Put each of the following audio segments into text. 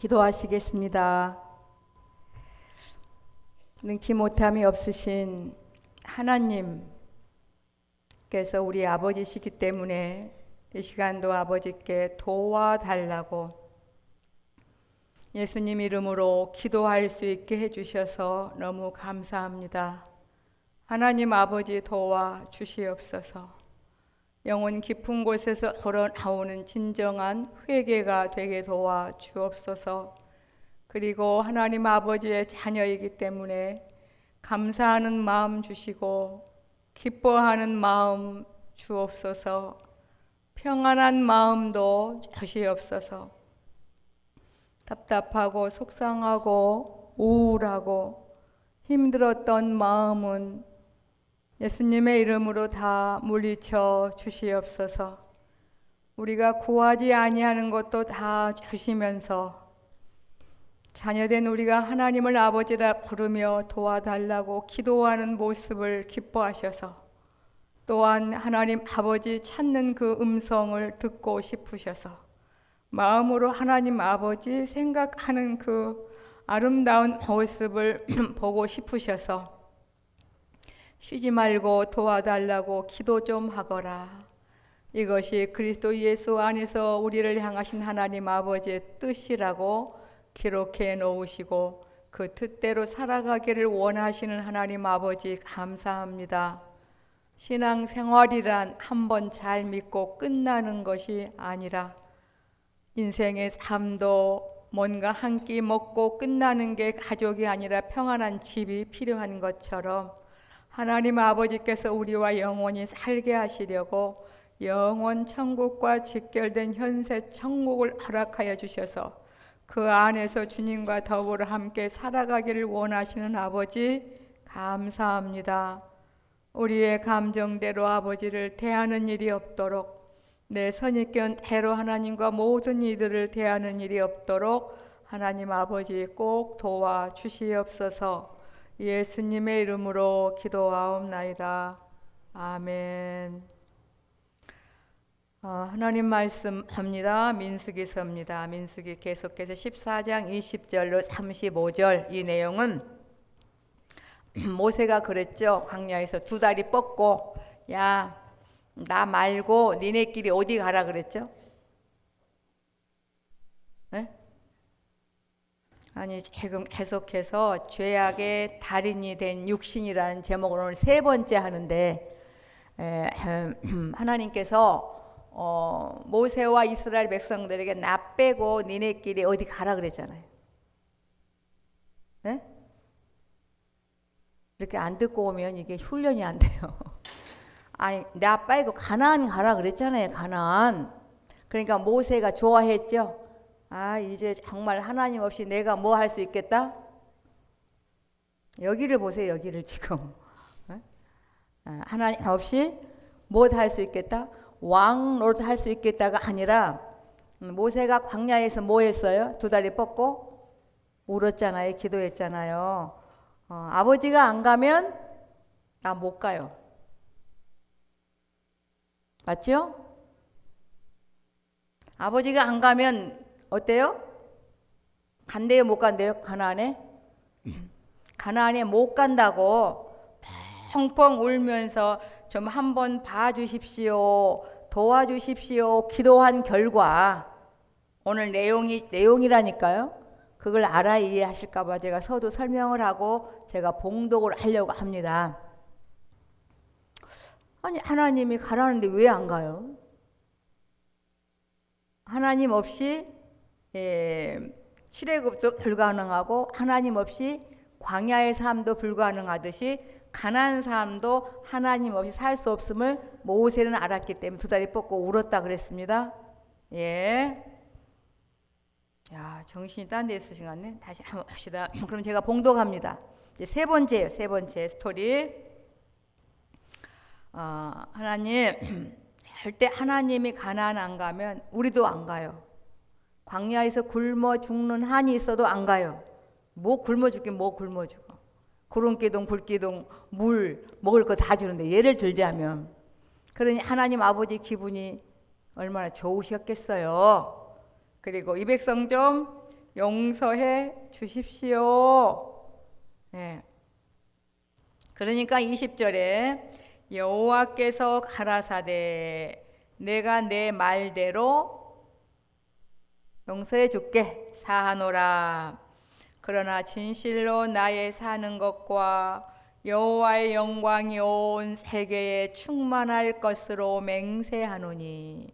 기도하시겠습니다. 능치 못함이 없으신 하나님께서 우리 아버지시기 때문에 이 시간도 아버지께 도와달라고 예수님 이름으로 기도할 수 있게 해주셔서 너무 감사합니다. 하나님 아버지 도와 주시옵소서. 영혼 깊은 곳에서 흘러나오는 진정한 회개가 되게 도와 주옵소서. 그리고 하나님 아버지의 자녀이기 때문에 감사하는 마음 주시고 기뻐하는 마음 주옵소서. 평안한 마음도 주시옵소서. 답답하고 속상하고 우울하고 힘들었던 마음은 예수님의 이름으로 다 물리쳐 주시옵소서. 우리가 구하지 아니하는 것도 다 주시면서 자녀된 우리가 하나님을 아버지라 부르며 도와달라고 기도하는 모습을 기뻐하셔서 또한 하나님 아버지 찾는 그 음성을 듣고 싶으셔서 마음으로 하나님 아버지 생각하는 그 아름다운 모습을 보고 싶으셔서 쉬지 말고 도와달라고 기도 좀 하거라. 이것이 그리스도 예수 안에서 우리를 향하신 하나님 아버지의 뜻이라고 기록해 놓으시고 그 뜻대로 살아가기를 원하시는 하나님 아버지 감사합니다. 신앙생활이란 한번 잘 믿고 끝나는 것이 아니라 인생의 삶도 뭔가 한 끼 먹고 끝나는 게 가족이 아니라 평안한 집이 필요한 것처럼 하나님 아버지께서 우리와 영원히 살게 하시려고 영원 천국과 직결된 현세 천국을 허락하여 주셔서 그 안에서 주님과 더불어 함께 살아가기를 원하시는 아버지 감사합니다. 우리의 감정대로 아버지를 대하는 일이 없도록 내 선입견대로 하나님과 모든 이들을 대하는 일이 없도록 하나님 아버지 꼭 도와주시옵소서. 예수님의 이름으로 기도하옵나이다. 아멘. 하나님 말씀합니다. 민수기서입니다. 민수기 계속해서 14장 20절로 35절 이 내용은 모세가 그랬죠. 광야에서 두 다리 뻗고 야, 나 말고 니네끼리 어디 가라 그랬죠? 네? 아니 지금 계속해서 죄악의 달인이 된 육신이라는 제목을 오늘 세 번째 하는데 하나님께서 모세와 이스라엘 백성들에게 나 빼고 니네끼리 어디 가라 그랬잖아요. 네? 이렇게 안 듣고 오면 이게 훈련이 안 돼요. 아니 나 빼고 가나안 가라 그랬잖아요. 가나안. 그러니까 모세가 좋아했죠. 아 이제 정말 하나님 없이 내가 뭐 할 수 있겠다? 여기를 보세요. 여기를 지금 하나님 없이 뭐 할 수 있겠다? 왕 노릇 할 수 있겠다가 아니라 모세가 광야에서 뭐 했어요? 두 다리 뻗고 울었잖아요. 기도했잖아요. 아버지가 안 가면 나 못 가요. 맞죠? 아버지가 안 가면 어때요? 간대요? 못 간대요? 가나안에? 가나안에 못 간다고 펑펑 울면서 좀 한번 봐주십시오. 도와주십시오. 기도한 결과 오늘 내용이라니까요. 그걸 알아 이해하실까 봐 제가 서두 설명을 하고 제가 봉독을 하려고 합니다. 아니 하나님이 가라는데 왜 안 가요? 하나님 없이 출애굽도 불가능하고 하나님 없이 광야의 삶도 불가능하듯이 가나안 삶도 하나님 없이 살 수 없음을 모세는 알았기 때문에 두 다리 뻗고 울었다 그랬습니다. 예. 야, 정신이 딴 데 있으신 것 같네. 다시 한번 합시다. 그럼 제가 봉독합니다. 이제 세 번째 스토리. 하나님 절대 하나님이 가나안 안 가면 우리도 안 가요. 광야에서 굶어 죽는 한이 있어도 안 가요. 뭐 굶어 죽긴 뭐 굶어 죽어. 구름기둥 불기둥 물 먹을 거 다 주는데 예를 들자면 그러니 하나님 아버지 기분이 얼마나 좋으셨겠어요. 그리고 이 백성 좀 용서해 주십시오. 예. 그러니까 20절에 여호와께서 가라사대 내가 내 말대로 용서해 줄게 사하노라. 그러나 진실로 나의 사는 것과 여호와의 영광이 온 세계에 충만할 것으로 맹세하노니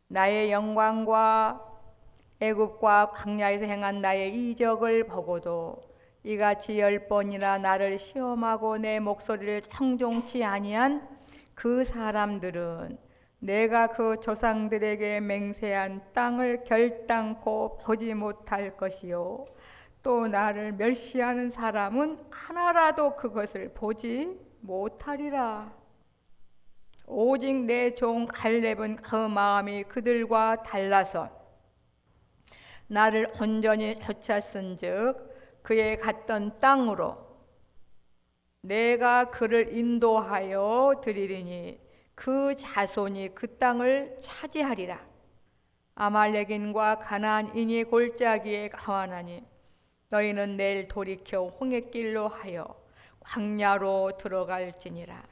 나의 영광과 애굽과 광야에서 행한 나의 이적을 보고도 이같이 10번이나 나를 시험하고 내 목소리를 청종치 아니한 그 사람들은 내가 그 조상들에게 맹세한 땅을 결단코 보지 못할 것이요 또 나를 멸시하는 사람은 하나라도 그것을 보지 못하리라. 오직 내 종 갈렙은 그 마음이 그들과 달라서 나를 온전히 쫓았은즉 그의 갔던 땅으로 내가 그를 인도하여 드리리니 그 자손이 그 땅을 차지하리라. 아말렉인과 가나안인이 골짜기에 거하나니 너희는 내일 돌이켜 홍해길로 하여 광야로 들어갈지니라.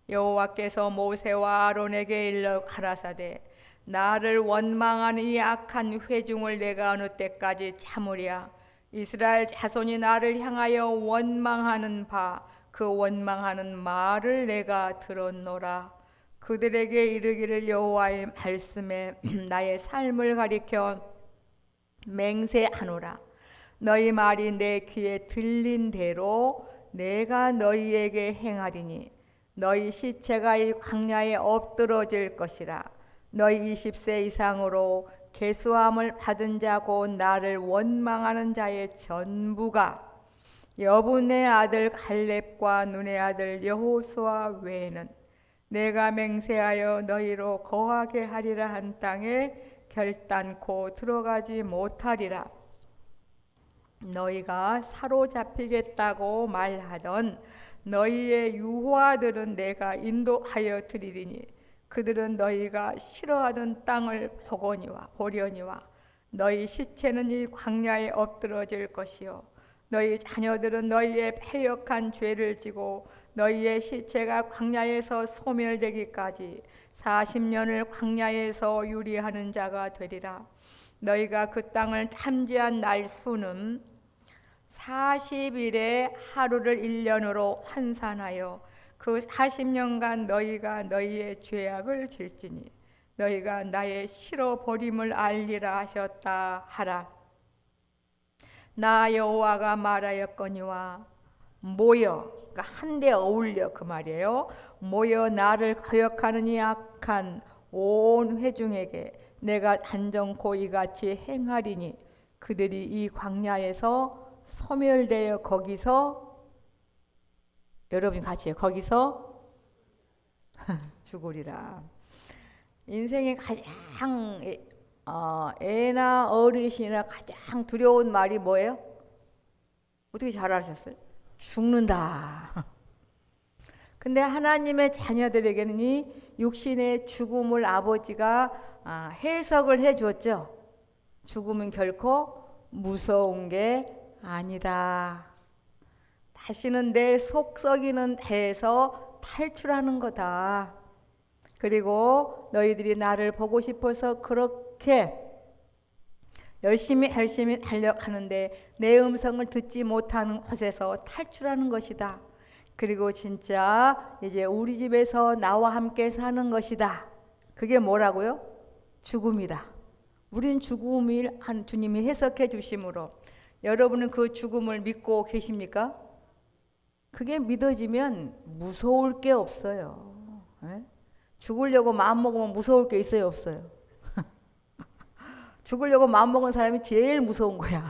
여호와께서 모세와 아론에게 일러 가라사대 나를 원망하는 이 악한 회중을 내가 어느 때까지 참으랴. 이스라엘 자손이 나를 향하여 원망하는 바 그 원망하는 말을 내가 들었노라. 그들에게 이르기를 여호와의 말씀에 나의 삶을 가리켜 맹세하노라. 너희 말이 내 귀에 들린 대로 내가 너희에게 행하리니 너희 시체가 이 광야에 엎드러질 것이라. 너희 20세 이상으로 계수함을 받은 자 곧 나를 원망하는 자의 전부가 여분의 아들 갈렙과 눈의 아들 여호수아 외에는 내가 맹세하여 너희로 거하게 하리라 한 땅에 결단코 들어가지 못하리라. 너희가 사로잡히겠다고 말하던 너희의 유호아들은 내가 인도하여 드리리니 그들은 너희가 싫어하던 땅을 보려니와 너희 시체는 이 광야에 엎드러질 것이요 너희 자녀들은 너희의 패역한 죄를 지고 너희의 시체가 광야에서 소멸되기까지 40년을 광야에서 유리하는 자가 되리라. 너희가 그 땅을 탐지한 날 수는 40일의 하루를 1년으로 환산하여 그 40년간 너희가 너희의 죄악을 질지니 너희가 나의 싫어버림을 알리라 하셨다 하라. 나 여호와가 말하였거니와 모여, 그러니까 한데 어울려 그 말이에요. 모여 나를 거역하는 이 악한 온 회중에게 내가 단정코 이같이 행하리니 그들이 이 광야에서 소멸되어 거기서 여러분 같이 해요. 거기서 죽으리라. 인생의 가장 애나 어르신이나 가장 두려운 말이 뭐예요? 어떻게 잘 아셨어요? 죽는다. 근데 하나님의 자녀들에게는 이 육신의 죽음을 아버지가 해석을 해 주었죠. 죽음은 결코 무서운 게 아니다. 다시는 내 속 썩이는 데에서 탈출하는 거다. 그리고 너희들이 나를 보고 싶어서 그렇게 열심히 달려가는데 내 음성을 듣지 못하는 곳에서 탈출하는 것이다. 그리고 진짜 이제 우리 집에서 나와 함께 사는 것이다. 그게 뭐라고요? 죽음이다. 우린 죽음을 주님이 해석해 주심으로 여러분은 그 죽음을 믿고 계십니까? 그게 믿어지면 무서울 게 없어요. 에? 죽으려고 마음먹으면 무서울 게 있어요, 없어요? 죽으려고 마음먹은 사람이 제일 무서운 거야.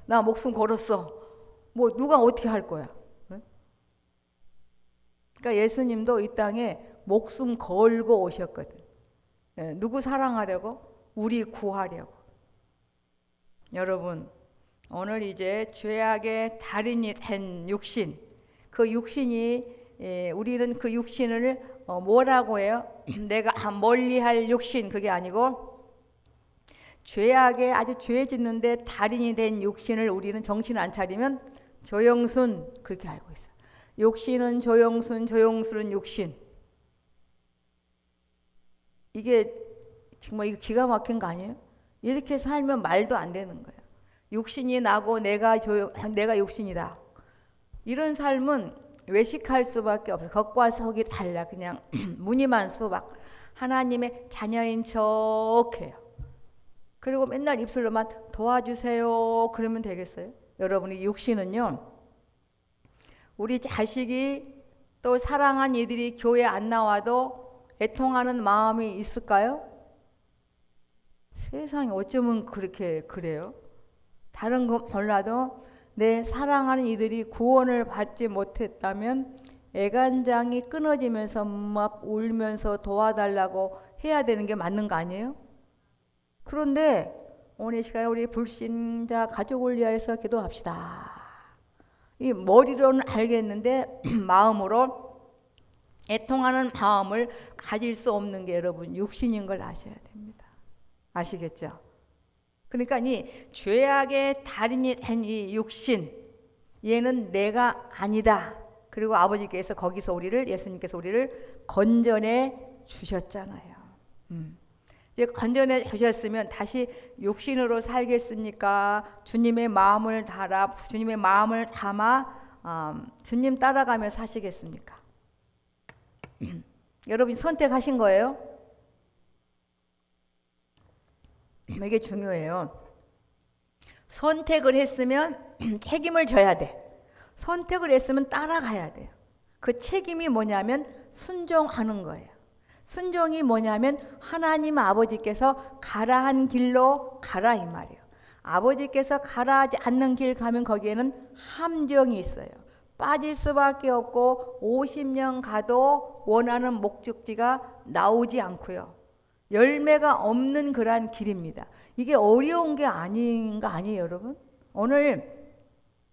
나 목숨 걸었어. 뭐 누가 어떻게 할 거야? 그러니까 예수님도 이 땅에 목숨 걸고 오셨거든. 누구 사랑하려고? 우리 구하려고. 여러분, 오늘 이제 죄악의 달인이 된 육신, 그 육신이 우리는 그 육신을 뭐라고 해요? 내가 멀리할 육신, 그게 아니고 죄악에 아주 죄 짓는데 달인이 된 육신을 우리는 정신 안 차리면 조영순 그렇게 알고 있어요. 욕신은 조영순, 조영순은 육신. 이게 정말 이거 기가 막힌 거 아니에요? 이렇게 살면 말도 안 되는 거예요. 육신이 나고 내가 육신이다. 이런 삶은 외식할 수밖에 없어요. 겉과 속이 달라. 그냥 무늬만 수박. 하나님의 자녀인 척해요. 그리고 맨날 입술로만 도와주세요 그러면 되겠어요? 여러분이 육신은요, 우리 자식이 또 사랑한 이들이 교회 안 나와도 애통하는 마음이 있을까요? 세상에 어쩌면 그렇게 그래요? 다른 거 몰라도 내 사랑하는 이들이 구원을 받지 못했다면 애간장이 끊어지면서 막 울면서 도와달라고 해야 되는 게 맞는 거 아니에요? 그런데 오늘 시간에 우리 불신자 가족을 위하여서 기도합시다. 이 머리로는 알겠는데 마음으로 애통하는 마음을 가질 수 없는 게 여러분 육신인 걸 아셔야 됩니다. 아시겠죠? 그러니까 이 죄악의 달인이 된 이 육신, 얘는 내가 아니다. 그리고 아버지께서 거기서 우리를, 예수님께서 우리를 건져내 주셨잖아요. 이제 건져내 주셨으면 다시 육신으로 살겠습니까? 주님의 마음을 담아 주님 따라가며 사시겠습니까? 여러분이 선택하신 거예요? 이게 중요해요. 선택을 했으면 책임을 져야 돼. 선택을 했으면 따라가야 돼요. 그 책임이 뭐냐면 순종하는 거예요. 순종이 뭐냐면 하나님 아버지께서 가라 한 길로 가라 이 말이에요. 아버지께서 가라 하지 않는 길 가면 거기에는 함정이 있어요. 빠질 수밖에 없고 50년 가도 원하는 목적지가 나오지 않고요. 열매가 없는 그러한 길입니다. 이게 어려운 게 아닌 거 아니에요, 여러분? 오늘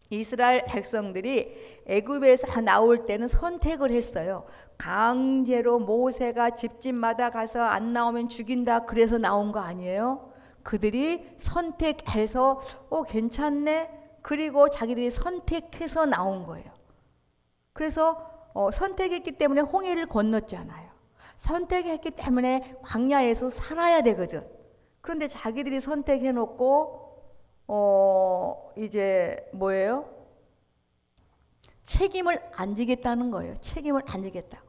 이스라엘 백성들이 애굽에서 나올 때는 선택을 했어요. 강제로 모세가 집집마다 가서 안 나오면 죽인다 그래서 나온 거 아니에요? 그들이 선택해서 괜찮네. 그리고 자기들이 선택해서 나온 거예요. 그래서 선택했기 때문에 홍해를 건넜잖아요. 선택했기 때문에 광야에서 살아야 되거든. 그런데 자기들이 선택해놓고 이제 뭐예요? 책임을 안 지겠다는 거예요. 책임을 안 지겠다고.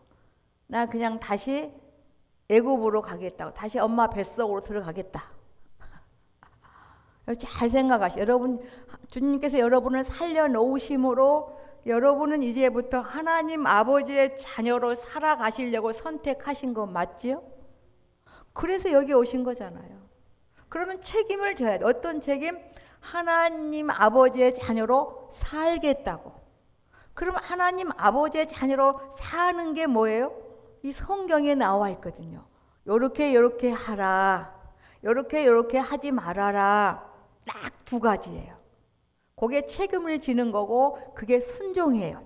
나 그냥 다시 애굽으로 가겠다고. 다시 엄마 뱃속으로 들어가겠다. 잘 생각하시오. 여러분, 주님께서 여러분을 살려놓으심으로 여러분은 이제부터 하나님 아버지의 자녀로 살아가시려고 선택하신 거 맞지요? 그래서 여기 오신 거잖아요. 그러면 책임을 져야 돼. 어떤 책임? 하나님 아버지의 자녀로 살겠다고. 그럼 하나님 아버지의 자녀로 사는 게 뭐예요? 이 성경에 나와 있거든요. 요렇게 하라. 요렇게 하지 말아라. 딱 두 가지예요. 그게 책임을 지는 거고 그게 순종이에요.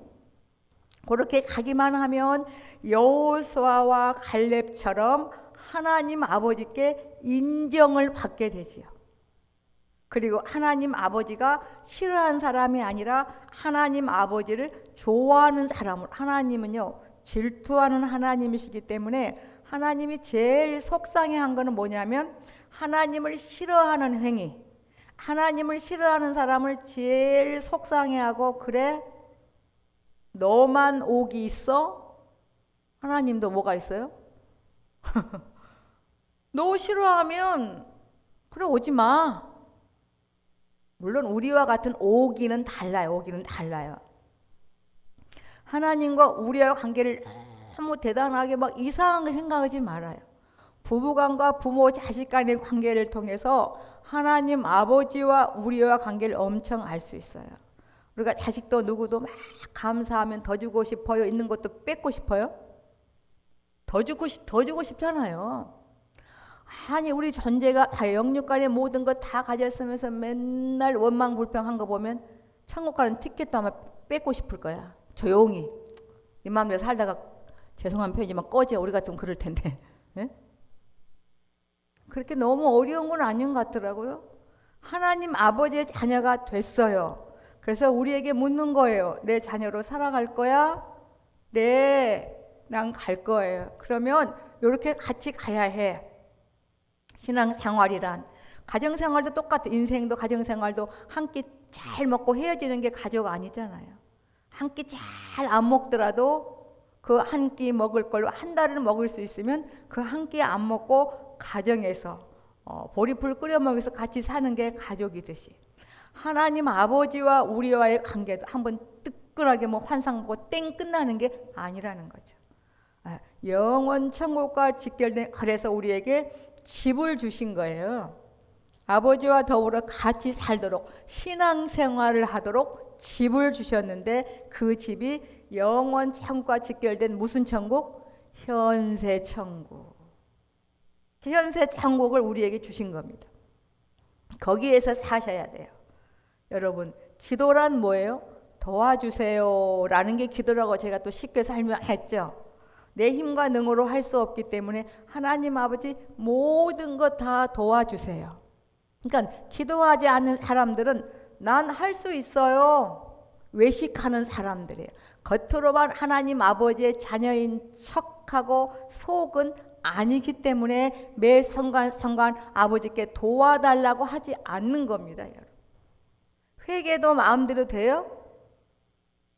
그렇게 가기만 하면 여호수아와 갈렙처럼 하나님 아버지께 인정을 받게 되지요. 그리고 하나님 아버지가 싫어하는 사람이 아니라 하나님 아버지를 좋아하는 사람을, 하나님은요 질투하는 하나님이시기 때문에 하나님이 제일 속상해한 거는 뭐냐면 하나님을 싫어하는 행위, 하나님을 싫어하는 사람을 제일 속상해하고, 그래 너만 옥이 있어? 하나님도 뭐가 있어요? 너 싫어하면 그래 오지 마. 물론 우리와 같은 오기는 달라요. 오기는 달라요. 하나님과 우리와 관계를 너무 대단하게 막 이상하게 생각하지 말아요. 부부간과 부모 자식 간의 관계를 통해서 하나님 아버지와 우리와 관계를 엄청 알 수 있어요. 우리가 자식도 누구도 막 감사하면 더 주고 싶어요. 있는 것도 뺏고 싶어요. 더 주고 싶잖아요. 아니 우리 전제가 영육간의 모든 것 다 가졌으면서 맨날 원망불평한 거 보면 천국 가는 티켓도 아마 뺏고 싶을 거야. 조용히 네 마음대로 살다가 죄송한 표현이지만 꺼져. 우리 같으면 그럴 텐데. 네? 그렇게 너무 어려운 건 아닌 것 같더라고요. 하나님 아버지의 자녀가 됐어요. 그래서 우리에게 묻는 거예요. 내 자녀로 살아갈 거야? 네, 난 갈 거예요. 그러면 이렇게 같이 가야 해. 신앙생활이란 가정생활도 똑같아. 인생도 가정생활도 한 끼 잘 먹고 헤어지는 게 가족 아니잖아요. 한 끼 잘 안 먹더라도 그 한 끼 먹을 걸로 한 달을 먹을 수 있으면 그 한 끼 안 먹고 가정에서 보리풀 끓여 먹여서 같이 사는 게 가족이듯이 하나님 아버지와 우리와의 관계도 한번 뜨끈하게 뭐 환상 보고 땡 끝나는 게 아니라는 거죠. 영원 천국과 직결된, 그래서 우리에게 집을 주신 거예요. 아버지와 더불어 같이 살도록 신앙생활을 하도록 집을 주셨는데 그 집이 영원 천국과 직결된 무슨 천국? 현세 천국. 현세 천국을 우리에게 주신 겁니다. 거기에서 사셔야 돼요. 여러분, 기도란 뭐예요? 도와주세요 라는 게 기도라고 제가 또 쉽게 설명했죠. 내 힘과 능으로 할 수 없기 때문에 하나님 아버지 모든 것 다 도와주세요. 그러니까 기도하지 않는 사람들은 난 할 수 있어요 외식하는 사람들이에요. 겉으로만 하나님 아버지의 자녀인 척하고 속은 아니기 때문에 매 순간 아버지께 도와달라고 하지 않는 겁니다. 여러분. 회개도 마음대로 돼요?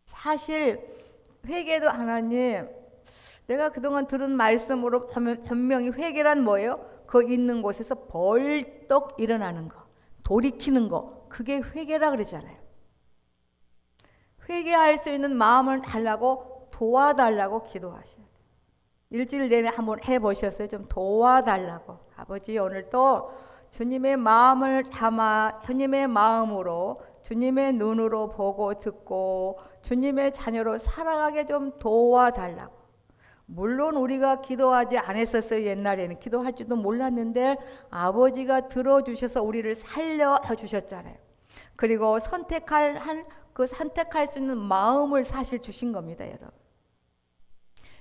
사실 회개도 하나님, 내가 그동안 들은 말씀으로 보면 분명히 회개란 뭐예요? 그 있는 곳에서 벌떡 일어나는 거, 돌이키는 거, 그게 회개라 그러잖아요. 회개할 수 있는 마음을 달라고 도와달라고 기도하셔야 돼요. 일주일 내내 한번 해보셨어요? 좀 도와달라고. 아버지 오늘 또 주님의 마음을 담아 주님의 마음으로 주님의 눈으로 보고 듣고 주님의 자녀로 살아가게 좀 도와달라고. 물론 우리가 기도하지 않았었어요. 옛날에는 기도할지도 몰랐는데 아버지가 들어주셔서 우리를 살려주셨잖아요. 그리고 선택할 수 있는 마음을 사실 주신 겁니다. 여러분.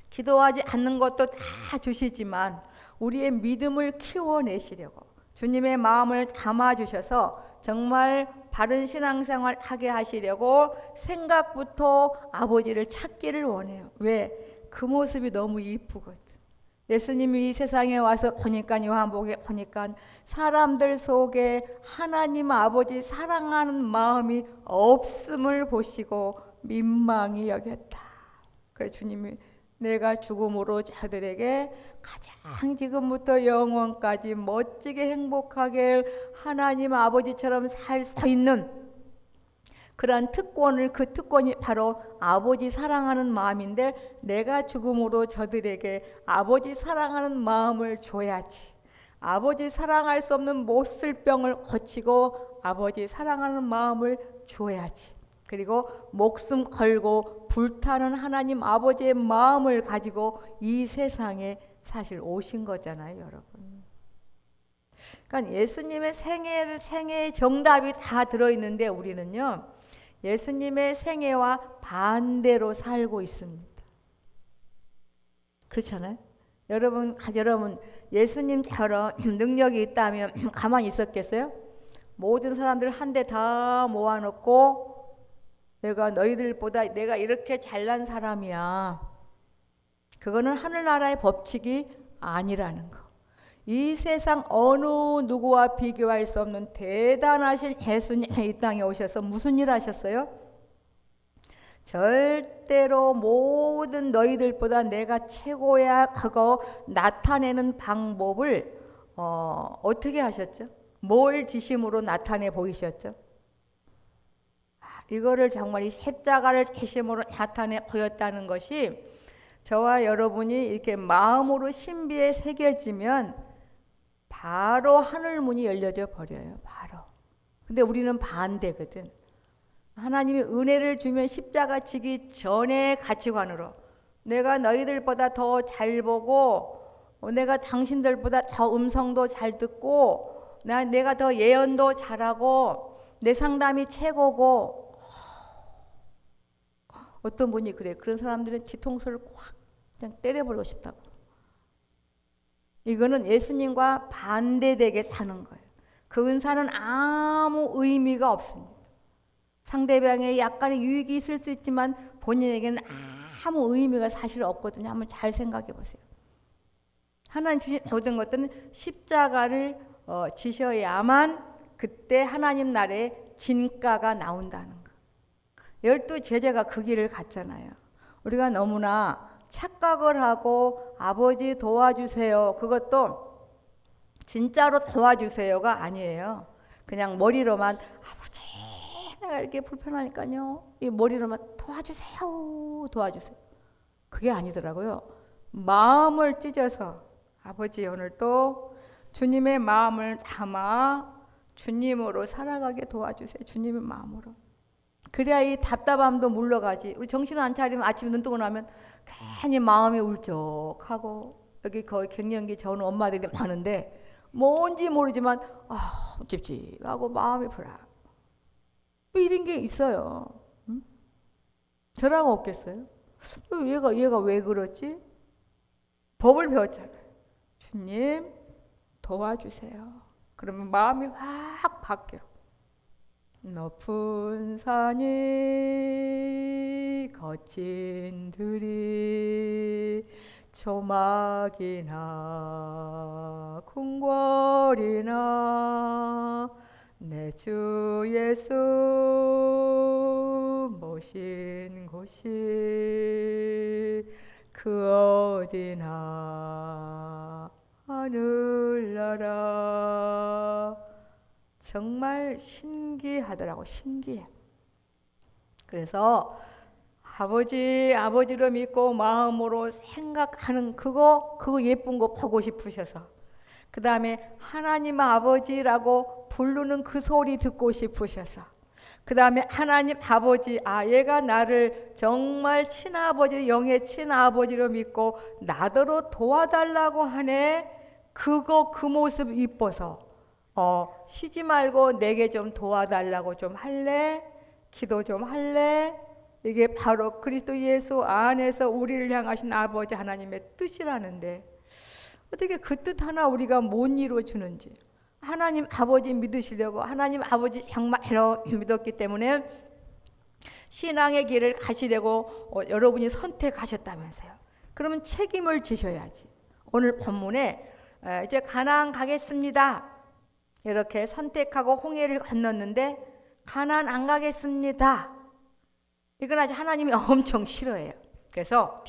기도하지 않는 것도 다 주시지만 우리의 믿음을 키워내시려고 주님의 마음을 담아주셔서 정말 바른 신앙생활 하게 하시려고 생각부터 아버지를 찾기를 원해요. 왜? 그 모습이 너무 이쁘거든. 예수님이 이 세상에 와서 보니까, 요한복음에 보니까 사람들 속에 하나님 아버지 사랑하는 마음이 없음을 보시고 민망히 여겼다. 그래서 주님이 내가 죽음으로 저들에게 가장 지금부터 영원까지 멋지게 행복하게 하나님 아버지처럼 살 수 있는 그러한 특권을, 그 특권이 바로 아버지 사랑하는 마음인데 내가 죽음으로 저들에게 아버지 사랑하는 마음을 줘야지. 아버지 사랑할 수 없는 못쓸병을 고치고 아버지 사랑하는 마음을 줘야지. 그리고 목숨 걸고 불타는 하나님 아버지의 마음을 가지고 이 세상에 사실 오신 거잖아요, 여러분. 그러니까 예수님의 생애의 정답이 다 들어있는데 우리는요, 예수님의 생애와 반대로 살고 있습니다. 그렇잖아요? 여러분 예수님처럼 능력이 있다면 가만히 있었겠어요? 모든 사람들 한데 다 모아놓고 내가 너희들보다 내가 이렇게 잘난 사람이야. 그거는 하늘나라의 법칙이 아니라는 거. 이 세상 어느 누구와 비교할 수 없는 대단하신 예수님이 이 땅에 오셔서 무슨 일 하셨어요? 절대로 모든 너희들보다 내가 최고야 하고 나타내는 방법을 어떻게 하셨죠? 뭘 지심으로 나타내 보이셨죠? 이거를 정말 이 십자가를 지심으로 나타내 보였다는 것이 저와 여러분이 이렇게 마음으로 신비에 새겨지면 바로 하늘 문이 열려져 버려요. 바로. 근데 우리는 반대거든. 하나님이 은혜를 주면 십자가 지기 전의 가치관으로 내가 너희들보다 더 잘 보고 내가 당신들보다 더 음성도 잘 듣고 내가 더 예언도 잘하고 내 상담이 최고고. 어떤 분이 그래. 그런 사람들은 뒤통수를 꽉 그냥 때려버리고 싶다고. 이거는 예수님과 반대되게 사는 거예요. 그 은사는 아무 의미가 없습니다. 상대방에 약간의 유익이 있을 수 있지만 본인에게는 아무 의미가 사실 없거든요. 한번 잘 생각해 보세요. 하나님 주신 모든 것들은 십자가를 지셔야만 그때 하나님 나라의 진가가 나온다는 거. 12 제자가 그 길을 갔잖아요. 우리가 너무나 착각을 하고 아버지 도와주세요. 그것도 진짜로 도와주세요가 아니에요. 그냥 머리로만 아버지 내가 이렇게 불편하니까요. 이 머리로만 도와주세요. 도와주세요. 그게 아니더라고요. 마음을 찢어서 아버지 오늘 또 주님의 마음을 담아 주님으로 살아가게 도와주세요. 주님의 마음으로. 그래야 이 답답함도 물러가지. 우리 정신 안 차리면 아침에 눈 뜨고 나면 괜히 마음이 울적하고 여기 거의 갱년기 전 엄마들이 많은데 뭔지 모르지만 찝찝하고 마음이 불안. 뭐 이런 게 있어요. 응? 저랑 없겠어요? 얘가 왜 그러지? 법을 배웠잖아요. 주님 도와주세요. 그러면 마음이 확 바뀌어. 높은 산이 거친 들이 초막이나 궁궐이나 내 주 예수 모신 곳이 그 어디나 하늘나라. 정말 신기하더라고. 신기해. 그래서 아버지로 믿고 마음으로 생각하는 그거 예쁜 거 보고 싶으셔서, 그 다음에 하나님 아버지라고 부르는 그 소리 듣고 싶으셔서, 그 다음에 하나님 아버지, 얘가 나를 정말 친아버지, 영의 친아버지로 믿고 나더러 도와달라고 하네. 그 모습 이뻐서 쉬지 말고 내게 좀 도와달라고 좀 할래? 기도 좀 할래? 이게 바로 그리스도 예수 안에서 우리를 향하신 아버지 하나님의 뜻이라는데 어떻게 그 뜻 하나 우리가 못 이루어주는지. 하나님 아버지 믿으시려고 하나님 아버지 정말로 믿었기 때문에 신앙의 길을 가시려고 여러분이 선택하셨다면서요. 그러면 책임을 지셔야지. 오늘 본문에 이제 가나안 가겠습니다. 이렇게 선택하고 홍해를 건넜는데 가나안 안 가겠습니다. 이건 아주 하나님이 엄청 싫어해요. 그래서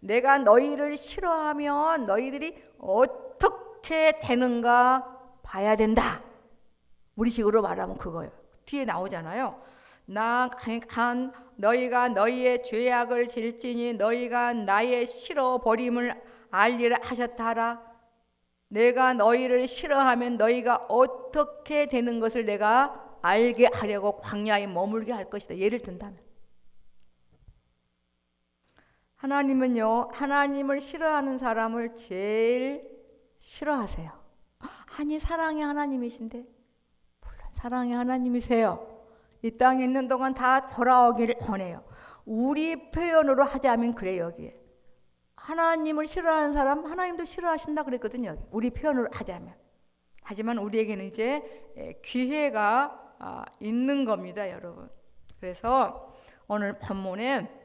내가 너희를 싫어하면 너희들이 어떻게 되는가 봐야 된다. 우리식으로 말하면 그거예요. 뒤에 나오잖아요. 너희가 너희의 죄악을 질지니 너희가 나의 싫어버림을 알리라 하셨다 하라. 내가 너희를 싫어하면 너희가 어떻게 되는 것을 내가 알게 하려고 광야에 머물게 할 것이다. 예를 든다면 하나님은요, 하나님을 싫어하는 사람을 제일 싫어하세요. 아니 사랑의 하나님이신데. 물론 사랑의 하나님이세요. 이 땅에 있는 동안 다 돌아오기를 원해요. 우리 표현으로 하자면 그래요. 여기에 하나님을 싫어하는 사람 하나님도 싫어하신다 그랬거든요. 우리 표현으로 하자면. 하지만 우리에게는 이제 기회가 있는 겁니다, 여러분. 그래서 오늘 본문에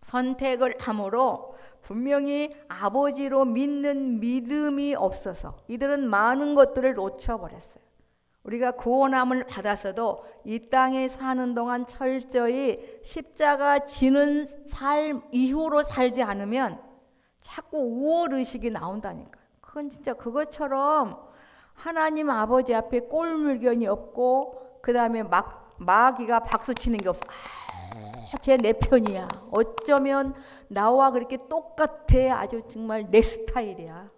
선택을 함으로 분명히 아버지로 믿는 믿음이 없어서 이들은 많은 것들을 놓쳐버렸어요. 우리가 구원함을 받았어도 이 땅에 사는 동안 철저히 십자가 지는 삶 이후로 살지 않으면 자꾸 우월의식이 나온다니까요. 그건 진짜 그것처럼 하나님 아버지 앞에 꼴물견이 없고 그 다음에 마귀가 박수치는 게 없어. 쟤 내 편이야. 어쩌면 나와 그렇게 똑같아. 아주 정말 내 스타일이야.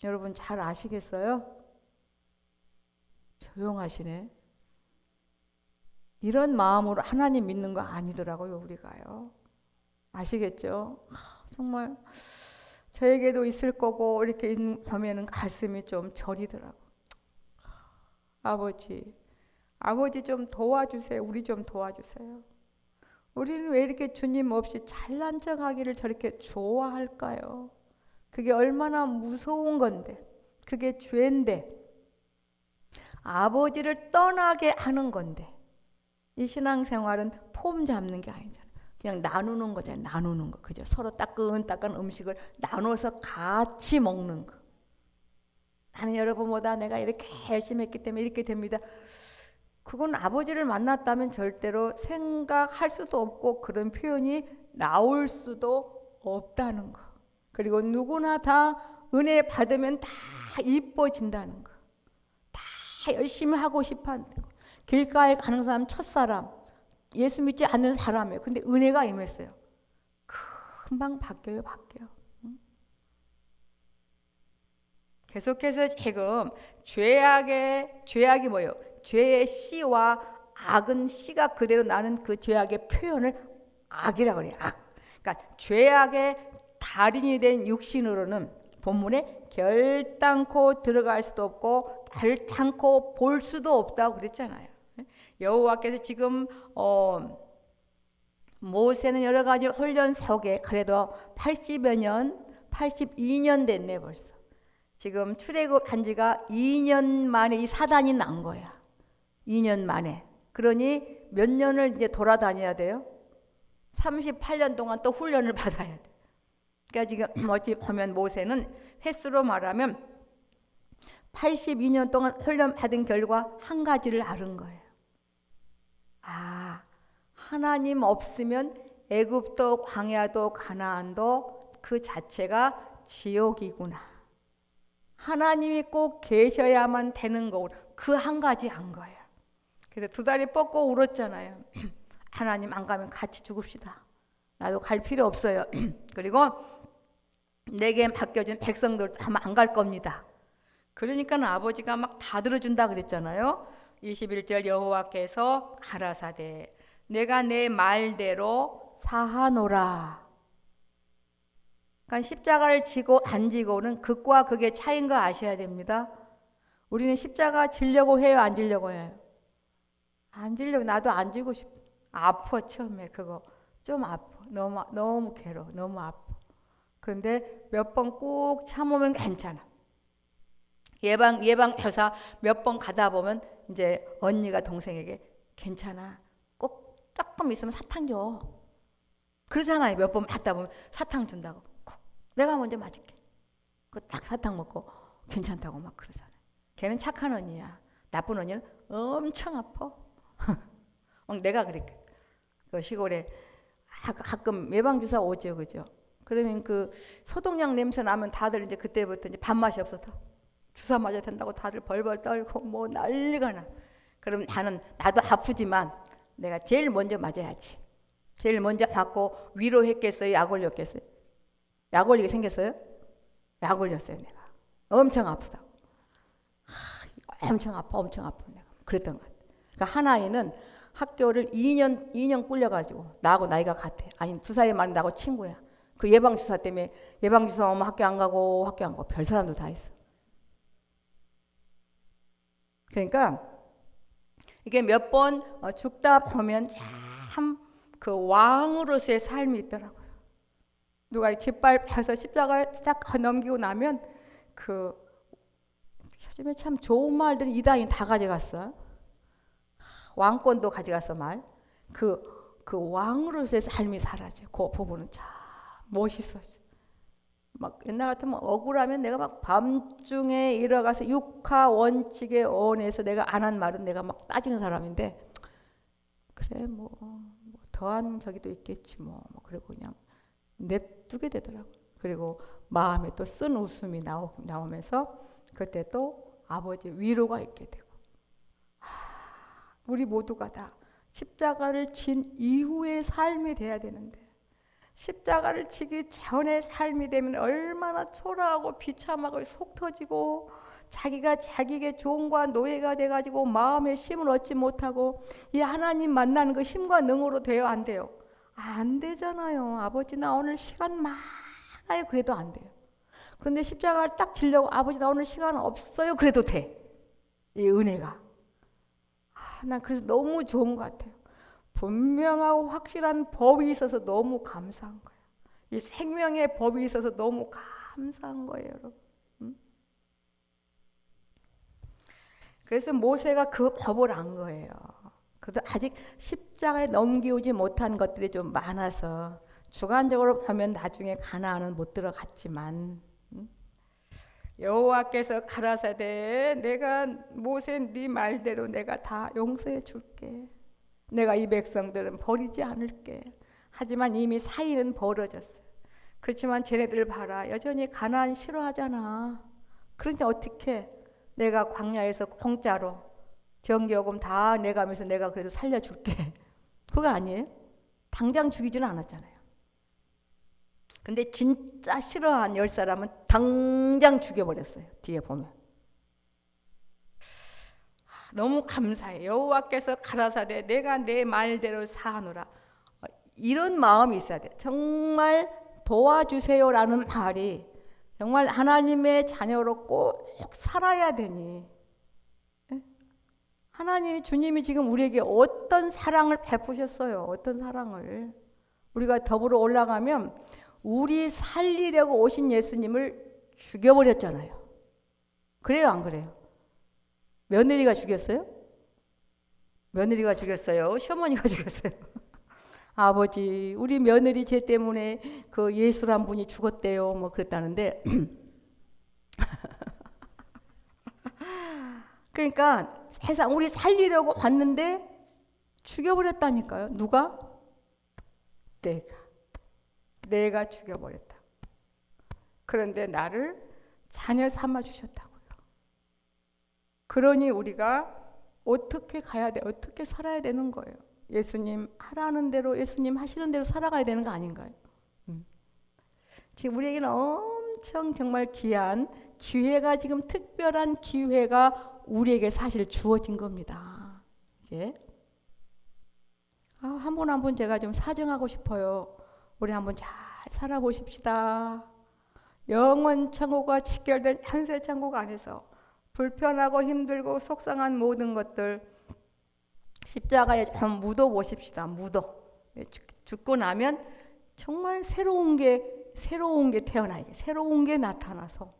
여러분 잘 아시겠어요? 조용하시네. 이런 마음으로 하나님 믿는 거 아니더라고요, 우리가요. 아시겠죠? 정말 저에게도 있을 거고 이렇게 보면은 가슴이 좀 저리더라고. 아버지 좀 도와주세요. 우리 좀 도와주세요. 우리는 왜 이렇게 주님 없이 잘난 척하기를 저렇게 좋아할까요? 그게 얼마나 무서운 건데, 그게 죄인데, 아버지를 떠나게 하는 건데, 이 신앙생활은 폼 잡는 게 아니잖아요. 그냥 나누는 거잖아요. 나누는 거. 그죠? 서로 따끈따끈 음식을 나눠서 같이 먹는 거. 나는 여러분보다 내가 이렇게 열심히 했기 때문에 이렇게 됩니다. 그건 아버지를 만났다면 절대로 생각할 수도 없고 그런 표현이 나올 수도 없다는 거. 그리고 누구나 다 은혜 받으면 다 이뻐진다는 거. 다 열심히 하고 싶어 한다는 거. 길가에 가는 사람 첫사람, 예수 믿지 않는 사람이에요. 근데 은혜가 임했어요. 금방 바뀌어요. 계속해서 지금 죄악이 뭐예요? 죄의 씨와 악은 씨가 그대로 나는 그 죄악의 표현을 악이라고 그래요. 악. 그러니까 죄악의 달인이 된 육신으로는 본문에 결단코 들어갈 수도 없고 결단코 볼 수도 없다고 그랬잖아요. 여호와께서 지금 모세는 여러 가지 훈련 속에 그래도 80여 년, 82년 됐네 벌써. 지금 출애굽한 지가 2년 만에 이 사단이 난 거야. 2년 만에. 그러니 몇 년을 이제 돌아다녀야 돼요? 38년 동안 또 훈련을 받아야 돼. 그러니까 지금 어찌 보면 모세는 횟수로 말하면 82년 동안 훈련 받은 결과 한 가지를 알은 거예요. 아, 하나님 없으면 애굽도 광야도 가나안도 그 자체가 지옥이구나. 하나님이 꼭 계셔야만 되는 거구나. 그 한 가지 안 거예요. 그래서 두 다리 뻗고 울었잖아요. 하나님 안 가면 같이 죽읍시다. 나도 갈 필요 없어요. 그리고 내게 맡겨준 백성들도 아마 안 갈 겁니다. 그러니까 아버지가 막 다 들어준다 그랬잖아요. 21절 여호와께서 가라사대 내가 내 말대로 사하노라. 그러니까 십자가를 지고 안 지고는 극과 극의 차이인 거 아셔야 됩니다. 우리는 십자가 지려고 해요? 안 지려고 해요? 안 지려고. 나도 안 지고 싶어. 아파 처음에 그거. 좀 아파. 너무 괴로워. 너무 아파. 그런데 몇 번 꾹 참으면 괜찮아. 예방교사 몇 번 가다 보면 이제 언니가 동생에게 괜찮아. 꼭 조금 있으면 사탕 줘. 그러잖아요. 몇 번 맞다 보면 사탕 준다고. 내가 먼저 맞을게. 그 딱 사탕 먹고 괜찮다고 막 그러잖아요. 걔는 착한 언니야. 나쁜 언니는 엄청 아파. 내가 그랬게. 그 시골에 가끔 예방주사 오죠, 그죠? 그러면 그 소독약 냄새 나면 다들 이제 그때부터 이제 밥맛이 없어서 주사 맞아야 된다고 다들 벌벌 떨고 뭐 난리가 나. 그럼 나도 아프지만 내가 제일 먼저 맞아야지. 제일 먼저 받고 위로했겠어요? 약 올렸겠어요? 약 올리게 생겼어요? 약 올렸어요, 내가. 엄청 아프다고. 엄청 아파 내가. 그랬던 것 같아. 그러니까 하나이는 학교를 2년 꿀려가지고 나하고 나이가 같아. 아니 2살이 많이 나고 친구야. 그 예방주사 때문에 예방주사 오면 학교 안 가고 별 사람도 다 있어. 그러니까 이게 몇 번 죽다 보면 참 그 왕으로서의 삶이 있더라고요. 누가 짓밟혀서 십자가를 딱 넘기고 나면 그 요즘에 참 좋은 말들이 이단이 다 가져갔어. 왕권도 가져갔어 말. 그 왕으로서의 삶이 사라져. 그 부분은 참 멋있어. 막 옛날 같으면 억울하면 내가 막 밤중에 일어가서 육하 원칙에 언해서 내가 안 한 말은 내가 막 따지는 사람인데 그래 뭐 더한 저기도 있겠지 뭐 그리고 그냥 냅두게 되더라고. 그리고 마음에 또 쓴 웃음이 나오면서 그때 또 아버지 위로가 있게 되고. 우리 모두가 다 십자가를 진 이후의 삶이 돼야 되는데 십자가를 지기 전의 삶이 되면 얼마나 초라하고 비참하고 속 터지고 자기가 자기에게 종과 노예가 돼가지고 마음의 힘을 얻지 못하고 이 하나님 만나는 그 힘과 능으로 돼요? 안 돼요? 안 되잖아요. 아버지 나 오늘 시간 많아요. 그래도 안 돼요. 그런데 십자가를 딱 지려고 아버지 나 오늘 시간 없어요. 그래도 돼. 이 은혜가. 난 그래서 너무 좋은 것 같아요. 분명하고 확실한 법이 있어서 너무 감사한 거예요. 이 생명의 법이 있어서 너무 감사한 거예요, 여러분. 응? 그래서 모세가 그 법을 안 거예요. 그래도 아직 십자가에 넘기우지 못한 것들이 좀 많아서 주관적으로 보면 나중에 가나안은 못 들어갔지만, 응? 여호와께서 가라사대 내가 모세 네 말대로 내가 다 용서해 줄게. 내가 이 백성들은 버리지 않을게. 하지만 이미 사이는 벌어졌어요. 그렇지만 쟤네들 봐라. 여전히 가나안 싫어하잖아. 그런데 어떻게 내가 광야에서 공짜로 전기요금 다 내가면서 내가 그래도 살려줄게. 그거 아니에요? 당장 죽이지는 않았잖아요. 근데 진짜 싫어한 10사람은 당장 죽여버렸어요. 뒤에 보면. 너무 감사해. 여호와께서 가라사대 내가 내 말대로 사하노라. 이런 마음이 있어야 돼. 정말 도와주세요라는 말이 정말 하나님의 자녀로 꼭 살아야 되니. 하나님 주님이 지금 우리에게 어떤 사랑을 베푸셨어요. 어떤 사랑을. 우리가 더불어 올라가면 우리 살리려고 오신 예수님을 죽여버렸잖아요. 그래요, 안 그래요? 며느리가 죽였어요? 며느리가 죽였어요? 시어머니가 죽였어요? 아버지, 우리 며느리 쟤 때문에 그 예수란 분이 죽었대요. 뭐 그랬다는데. 그러니까 세상 우리 살리려고 왔는데 죽여버렸다니까요. 누가? 내가 죽여버렸다. 그런데 나를 자녀 삼아 주셨다고요. 그러니 우리가 어떻게 가야 돼? 어떻게 살아야 되는 거예요? 예수님 하라는 대로, 예수님 하시는 대로 살아가야 되는 거 아닌가요? 지금 우리에게는 엄청 정말 귀한 기회가, 지금 특별한 기회가 우리에게 사실 주어진 겁니다. 이제 한 분 한 분 제가 좀 사정하고 싶어요. 우리 한번 잘 살아보십시다. 영원 천국과 직결된 현세 천국 안에서 불편하고 힘들고 속상한 모든 것들 십자가에 좀 묻어 보십시다. 죽고 나면 정말 새로운 게 태어나게, 새로운 게 나타나서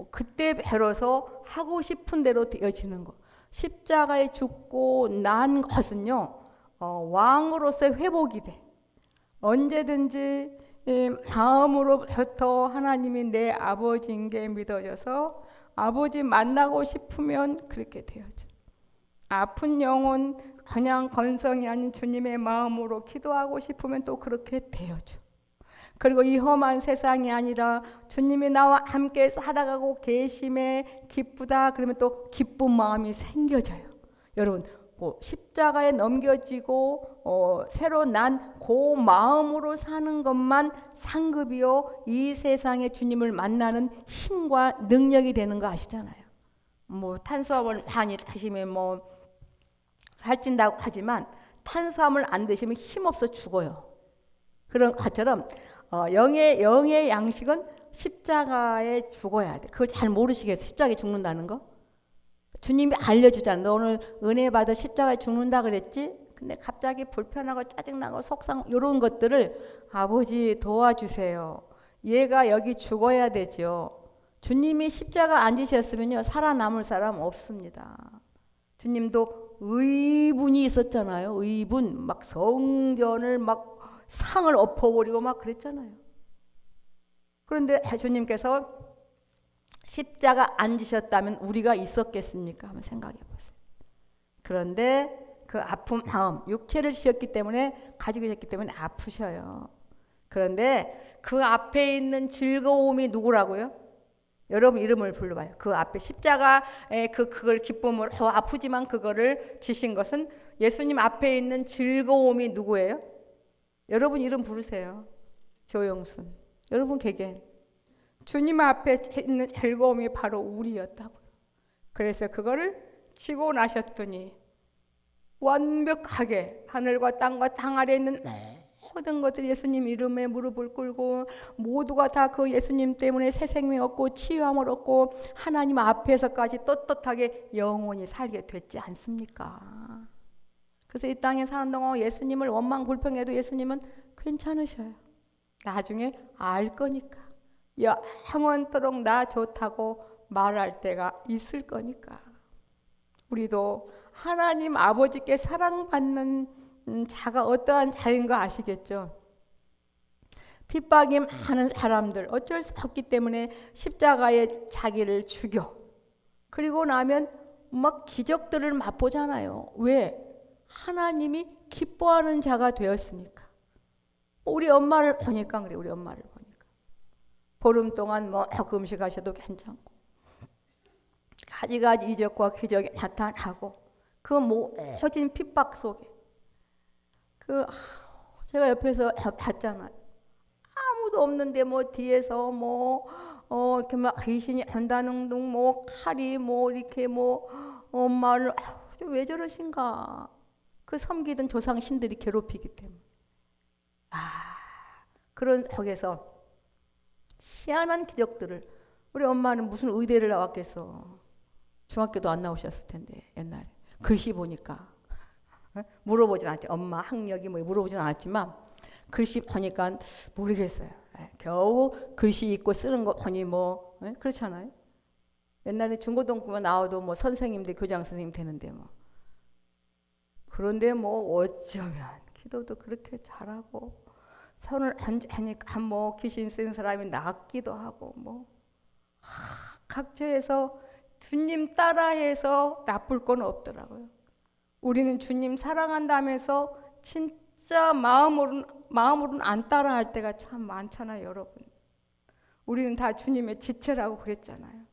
그때 배로서 하고 싶은 대로 되어지는 거. 십자가에 죽고 난 것은요, 왕으로서의 회복이 돼. 언제든지 마음으로부터 하나님이 내 아버지인 게 믿어져서 아버지 만나고 싶으면 그렇게 되어져. 아픈 영혼 그냥 건성이 아닌 주님의 마음으로 기도하고 싶으면 또 그렇게 되어져. 그리고 이 험한 세상이 아니라 주님이 나와 함께 살아가고 계심에 기쁘다 그러면 또 기쁜 마음이 생겨져요. 여러분 십자가에 넘겨지고 새로 난 그 마음으로 사는 것만 상급이요 이 세상에 주님을 만나는 힘과 능력이 되는 거 아시잖아요. 뭐 탄수화물 많이 드시면 뭐 살찐다고 하지만 탄수화물 안 드시면 힘없어 죽어요. 그런 것처럼 영의 양식은 십자가에 죽어야 돼. 그걸 잘 모르시겠어요? 십자가에 죽는다는 거? 주님이 알려주잖아. 너 오늘 은혜 받아 십자가에 죽는다 그랬지? 근데 갑자기 불편하고 짜증나고 속상 이런 것들을 아버지 도와주세요. 얘가 여기 죽어야 되죠. 주님이 십자가 안 지셨으면요 살아남을 사람 없습니다. 주님도 의분이 있었잖아요. 의분 막 성전을 막 상을 엎어버리고 막 그랬잖아요. 그런데 주님께서 십자가 안 지셨다면 우리가 있었겠습니까? 한번 생각해 보세요. 그런데 그 아픈 마음, 육체를 지셨기 때문에 가지고 계셨기 때문에 아프셔요. 그런데 그 앞에 있는 즐거움이 누구라고요? 여러분 이름을 불러봐요. 그 앞에 십자가의 그걸 기쁨을 아프지만 그거를 지신 것은 예수님 앞에 있는 즐거움이 누구예요? 여러분 이름 부르세요. 조영순. 여러분 개개인. 주님 앞에 있는 즐거움이 바로 우리였다고요. 그래서 그거를 치고 나셨더니 완벽하게 하늘과 땅과 땅 아래에 있는 모든 것들이 예수님 이름에 무릎을 꿇고 모두가 다 그 예수님 때문에 새 생명 얻고 치유함을 얻고 하나님 앞에서까지 떳떳하게 영원히 살게 됐지 않습니까? 그래서 이 땅에 사는 동안 예수님을 원망 불평해도 예수님은 괜찮으셔요. 나중에 알 거니까. 영원토록 나 좋다고 말할 때가 있을 거니까. 우리도 하나님 아버지께 사랑받는 자가 어떠한 자인 거 아시겠죠? 핍박이 많은 사람들 어쩔 수 없기 때문에 십자가에 자기를 죽여. 그리고 나면 막 기적들을 맛보잖아요. 왜? 하나님이 기뻐하는 자가 되었으니까. 우리 엄마를 보니까 그래. 우리 엄마를 보니까 보름 동안 뭐 금식하셔도 괜찮고 가지가지 이적과 기적이 나타나고 그 모진 핍박 속에 제가 옆에서 봤잖아요. 아무도 없는데 뭐 뒤에서 이렇게 막 귀신이 한다는 둥 칼이 이렇게 엄마를 왜 저러신가. 그 섬기던 조상 신들이 괴롭히기 때문에. 그런 속에서 희한한 기적들을. 우리 엄마는 무슨 의대를 나왔겠어. 중학교도 안 나오셨을 텐데 옛날에. 글씨 보니까 물어보진 않았지. 엄마 학력이 물어보진 않았지만 글씨 보니까 모르겠어요. 겨우 글씨 읽고 쓰는 거 보니 그렇잖아요. 옛날에 중고등학교만 나와도 선생님들 교장 선생님 되는데 그런데 어쩌면 기도도 그렇게 잘하고 손을 하니까 귀신 쓴 사람이 낫기도 하고 각처에서 주님 따라해서 나쁠 건 없더라고요. 우리는 주님 사랑한다면서 진짜 마음으로는 안 따라할 때가 참 많잖아요, 여러분. 우리는 다 주님의 지체라고 그랬잖아요.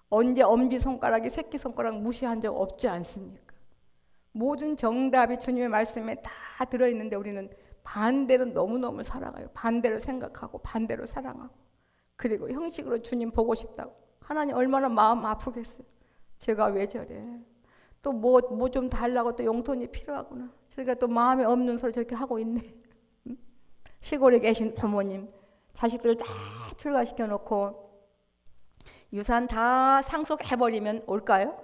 언제 엄지손가락이 새끼손가락 무시한 적 없지 않습니까? 모든 정답이 주님의 말씀에 다 들어있는데 우리는 반대로 너무너무 살아가요. 반대로 생각하고 반대로 사랑하고 그리고 형식으로 주님 보고 싶다고. 하나님 얼마나 마음 아프겠어요. 제가 왜 저래. 또 뭐 좀 달라고 또 용돈이 필요하구나. 저희가 또 마음에 없는 소리 저렇게 하고 있네. 시골에 계신 부모님 자식들 다 출가시켜 놓고 유산 다 상속해버리면 올까요?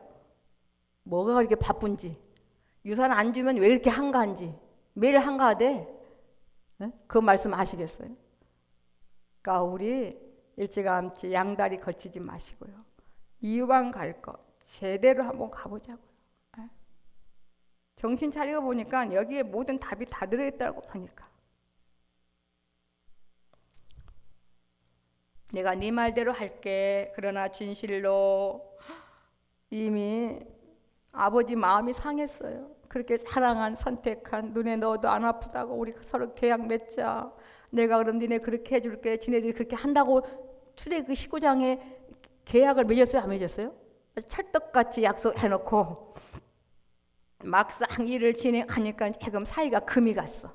뭐가 그렇게 바쁜지. 유산 안 주면 왜 이렇게 한가한지. 매일 한가하대. 그 말씀 아시겠어요? 그러니까 우리 일찌감치 양다리 걸치지 마시고요. 이왕 갈 거 제대로 한번 가보자고요. 정신 차리고 보니까 여기에 모든 답이 다 들어있다고 보니까 내가 네 말대로 할게. 그러나 진실로 이미 아버지 마음이 상했어요. 그렇게 사랑한 선택한 눈에 넣어도 안 아프다고 우리 서로 계약 맺자. 내가 그럼 니네 그렇게 해줄게. 지네들이 그렇게 한다고 출애굽기 19장에 계약을 맺었어요? 안 맺었어요? 찰떡같이 약속해놓고 막상 일을 진행하니까 지금 사이가 금이 갔어.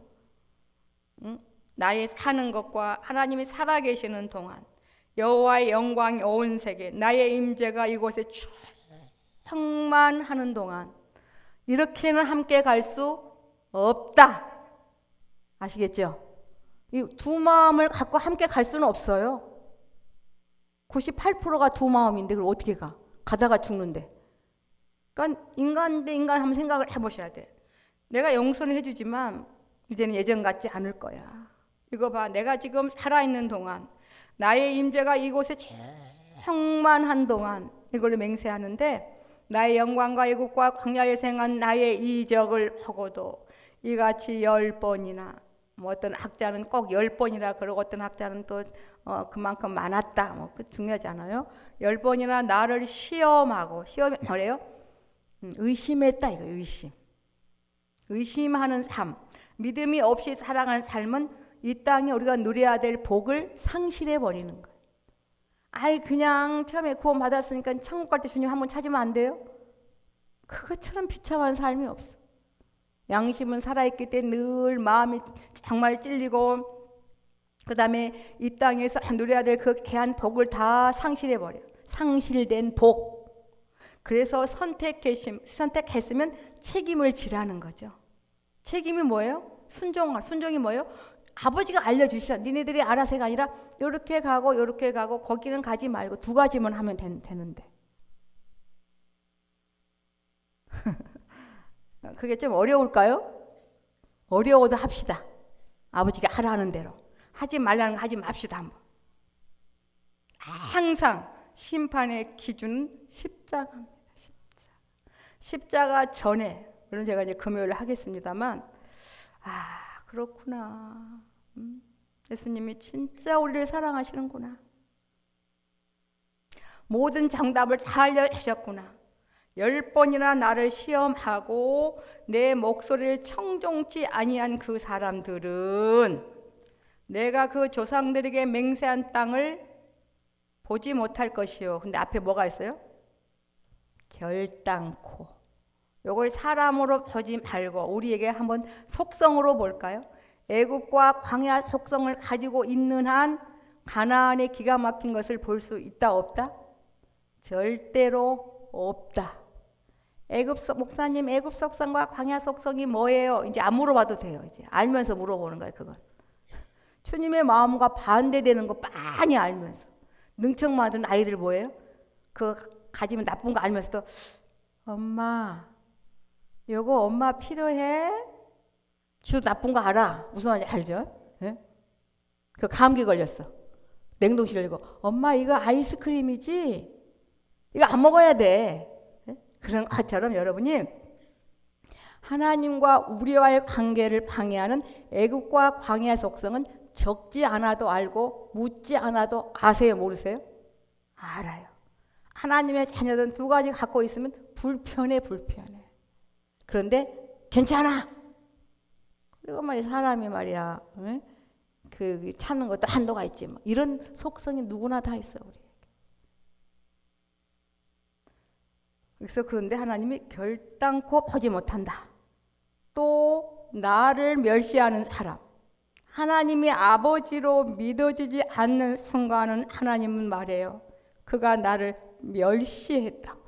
응? 나의 사는 것과 하나님이 살아계시는 동안 여호와의 영광이 온 세계 나의 임재가 이곳에 충만하는 동안 이렇게는 함께 갈 수 없다. 아시겠죠? 이 두 마음을 갖고 함께 갈 수는 없어요. 98%가 두 마음인데 그걸 어떻게 가? 가다가 죽는데. 그러니까 인간 대 인간 한번 생각을 해보셔야 돼. 내가 용서는 해주지만 이제는 예전 같지 않을 거야. 이거 봐. 내가 지금 살아있는 동안 나의 임재가 이곳에 충만한 동안 이걸로 맹세하는데 나의 영광과 애국과 광야에 생한 나의 이적을 하고도 이같이 10번이나 어떤 학자는 꼭 10번이라 그러고 어떤 학자는 또 그만큼 많았다. 그 중요하잖아요. 10번이나 나를 시험하고 시험이 뭐래요? 의심했다 이거 의심. 의심하는 삶. 믿음이 없이 살아간 삶은 이 땅에 우리가 누려야 될 복을 상실해 버리는 거예요. 그냥 처음에 구원 받았으니까 천국 갈 때 주님 한번 찾으면 안 돼요? 그것처럼 비참한 삶이 없어. 양심은 살아있기 때문에 늘 마음이 정말 찔리고 그 다음에 이 땅에서 누려야 될 그 귀한 복을 다 상실해버려요. 상실된 복. 그래서 선택했으면 책임을 지라는 거죠. 책임이 뭐예요? 순종이 뭐예요? 아버지가 알려주시잖아. 니네들이 알아서가 아니라 이렇게 가고 거기는 가지 말고 두 가지만 하면 되는데. 그게 좀 어려울까요? 어려워도 합시다. 아버지가 하라는 대로. 하지 말라는 거 하지 맙시다 한번. 항상 심판의 기준은 십자가입니다. 십자가 전에, 물론 제가 이제 금요일에 하겠습니다만, 그렇구나. 예수님이 진짜 우리를 사랑하시는구나. 모든 정답을 다 알려주셨구나. 10번이나 나를 시험하고 내 목소리를 청종치 아니한 그 사람들은 내가 그 조상들에게 맹세한 땅을 보지 못할 것이요. 근데 앞에 뭐가 있어요? 결단코. 요걸 사람으로 보지 말고 우리에게 한번 속성으로 볼까요? 애굽과 광야 속성을 가지고 있는 한 가나안의 기가 막힌 것을 볼 수 있다 없다? 절대로 없다. 목사님 애굽 속성과 광야 속성이 뭐예요? 이제 안 물어봐도 돼요. 이제 알면서 물어보는 거예요. 그건 주님의 마음과 반대되는 거 빤히 알면서. 능청맞은 아이들 뭐예요? 그 가지면 나쁜 거 알면서도 엄마 요거 엄마 필요해? 지도 나쁜 거 알아. 무슨 말인지 알죠? 예? 그 감기 걸렸어. 냉동실 열고 엄마 이거 아이스크림이지? 이거 안 먹어야 돼. 예? 그런 것처럼 여러분이 하나님과 우리와의 관계를 방해하는 애국과 광야의 속성은 적지 않아도 알고 묻지 않아도 아세요? 모르세요? 알아요. 하나님의 자녀들은 두 가지 갖고 있으면 불편해. 그런데 괜찮아. 그리고 말이야 사람이 말이야 그 참는 것도 한도가 있지 뭐. 이런 속성이 누구나 다 있어 우리. 그래서 그런데 하나님이 결단코 보지 못한다. 또 나를 멸시하는 사람, 하나님이 아버지로 믿어지지 않는 순간은 하나님은 말해요. 그가 나를 멸시했다고.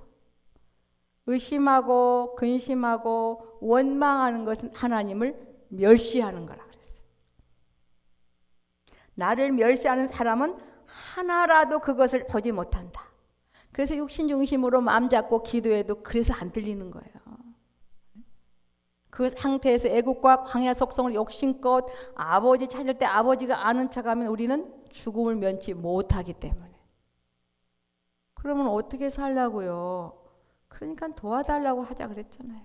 의심하고 근심하고 원망하는 것은 하나님을 멸시하는 거라 그랬어요. 나를 멸시하는 사람은 하나라도 그것을 보지 못한다. 그래서 육신 중심으로 마음 잡고 기도해도 그래서 안 들리는 거예요. 그 상태에서 애국과 광야 속성을 욕심껏 아버지 찾을 때 아버지가 아는 척하면 우리는 죽음을 면치 못하기 때문에. 그러면 어떻게 살라고요? 그러니까 도와달라고 하자 그랬잖아요.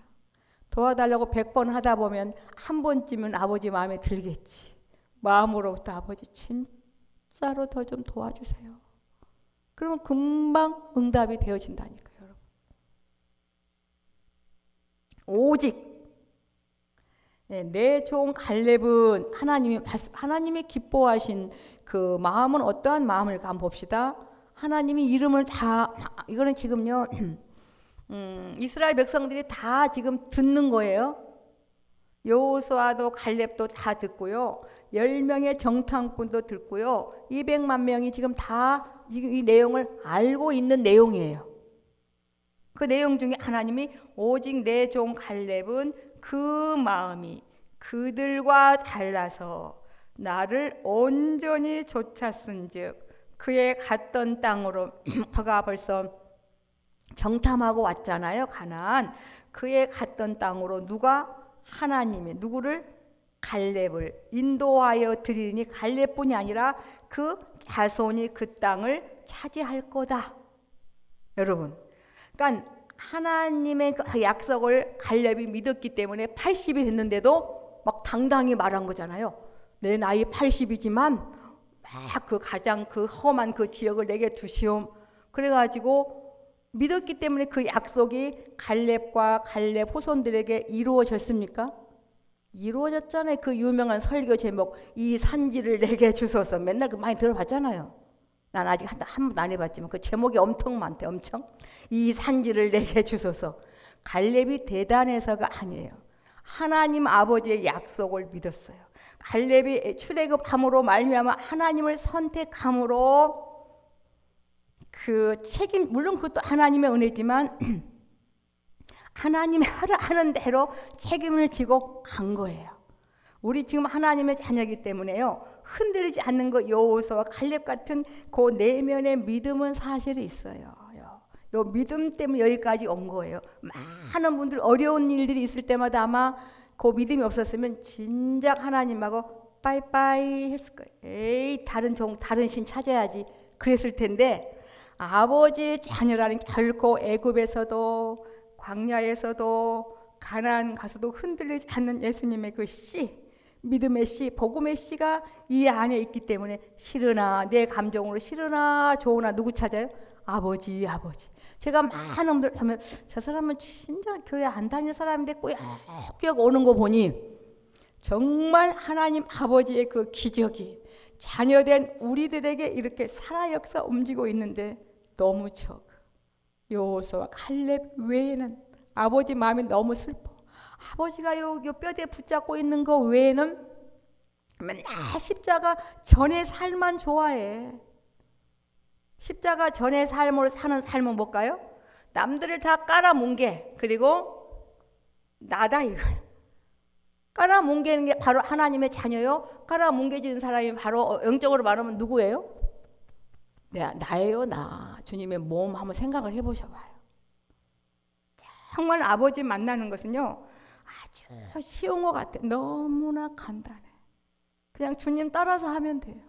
도와달라고 100번 하다 보면 한 번쯤은 아버지 마음에 들겠지. 마음으로부터 아버지 진짜로 더 좀 도와주세요. 그러면 금방 응답이 되어진다니까요. 여러분. 오직 내 종 갈렙은 하나님이 기뻐하신 그 마음은 어떠한 마음일까 한번 봅시다. 하나님이 이름을 다 이거는 지금요 이스라엘 백성들이 다 지금 듣는 거예요. 여호수아도 갈렙도 다 듣고요. 10명의 정탐꾼도 듣고요. 200만 명이 지금 다 지금 이 내용을 알고 있는 내용이에요. 그 내용 중에 하나님이 오직 내 종 갈렙은 그 마음이 그들과 달라서 나를 온전히 쫓았은즉 그의 갔던 땅으로 그가 벌써 정탐하고 왔잖아요. 가나안. 그의 갔던 땅으로 하나님이 누구를? 갈렙을 인도하여 드리니 갈렙뿐이 아니라 그 자손이 그 땅을 차지할 거다. 여러분, 그러니까 하나님의 그 약속을 갈렙이 믿었기 때문에 80이 됐는데도 막 당당히 말한 거잖아요. 내 나이 80이지만 막 그 가장 그 험한 그 지역을 내게 주시옴. 그래가지고 믿었기 때문에 그 약속이 갈렙과 갈렙 후손들에게 이루어졌습니까? 이루어졌잖아요. 그 유명한 설교 제목 이 산지를 내게 주소서. 맨날 그 많이 들어봤잖아요. 난 아직 한 번도 안 해봤지만 그 제목이 엄청 많대. 엄청. 이 산지를 내게 주소서. 갈렙이 대단해서가 아니에요. 하나님 아버지의 약속을 믿었어요. 갈렙이 출애굽함으로 말미암아 하나님을 선택함으로 그 책임, 물론 그것도 하나님의 은혜지만 하나님이 하는 대로 책임을 지고 간 거예요. 우리 지금 하나님의 자녀이기 때문에요. 흔들리지 않는 거 여호수아와 갈렙 같은 그 내면의 믿음은 사실이 있어요. 요 믿음 때문에 여기까지 온 거예요. 많은 분들 어려운 일들이 있을 때마다 아마 그 믿음이 없었으면 진작 하나님하고 빠이빠이 했을 거예요. 에이 다른 신 찾아야지. 그랬을 텐데 아버지 자녀라는 결코 애굽에서도 광야에서도 가나안 가서도 흔들리지 않는 예수님의 그 씨, 믿음의 씨, 복음의 씨가 이 안에 있기 때문에 싫으나 내 감정으로 싫으나 좋으나 누구 찾아요? 아버지, 아버지. 제가 많은 분들 보면 저 사람은 진짜 교회 안 다니는 사람인데 꾸역꾸역 오는 거 보니 정말 하나님 아버지의 그 기적이 자녀된 우리들에게 이렇게 살아 역사 움직이고 있는데 너무 적어. 여호수아와 갈렙 외에는 아버지 마음이 너무 슬퍼. 아버지가 요 뼈대 붙잡고 있는 거 외에는 맨날 십자가 전의 삶만 좋아해. 십자가 전의 삶으로 사는 삶은 뭘까요? 남들을 다 깔아뭉개, 그리고 나다 이거야. 깔아뭉개는 게 바로 하나님의 자녀요. 깔아뭉개지는 사람이 바로 영적으로 말하면 누구예요? 나예요. 나. 주님의 몸 한번 생각을 해보셔봐요. 정말 아버지 만나는 것은요 아주 쉬운 것 같아. 너무나 간단해. 그냥 주님 따라서 하면 돼요.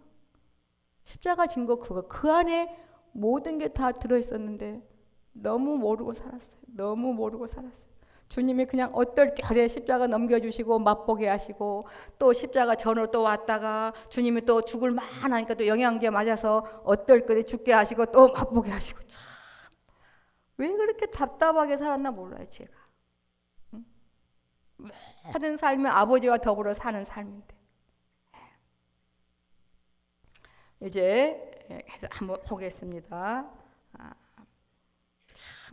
십자가 진 거 그거. 그 안에 모든 게 다 들어있었는데 너무 모르고 살았어요. 너무 모르고 살았어요. 주님이 그냥 어떨결에 십자가 넘겨주시고 맛보게 하시고 또 십자가 전으로 또 왔다가 주님이 또 죽을 만하니까 또 영양제 맞아서 어떨결에 죽게 하시고 또 맛보게 하시고 참 왜 그렇게 답답하게 살았나 몰라요 제가. 모든 삶은 아버지와 더불어 사는 삶인데 이제 한번 보겠습니다.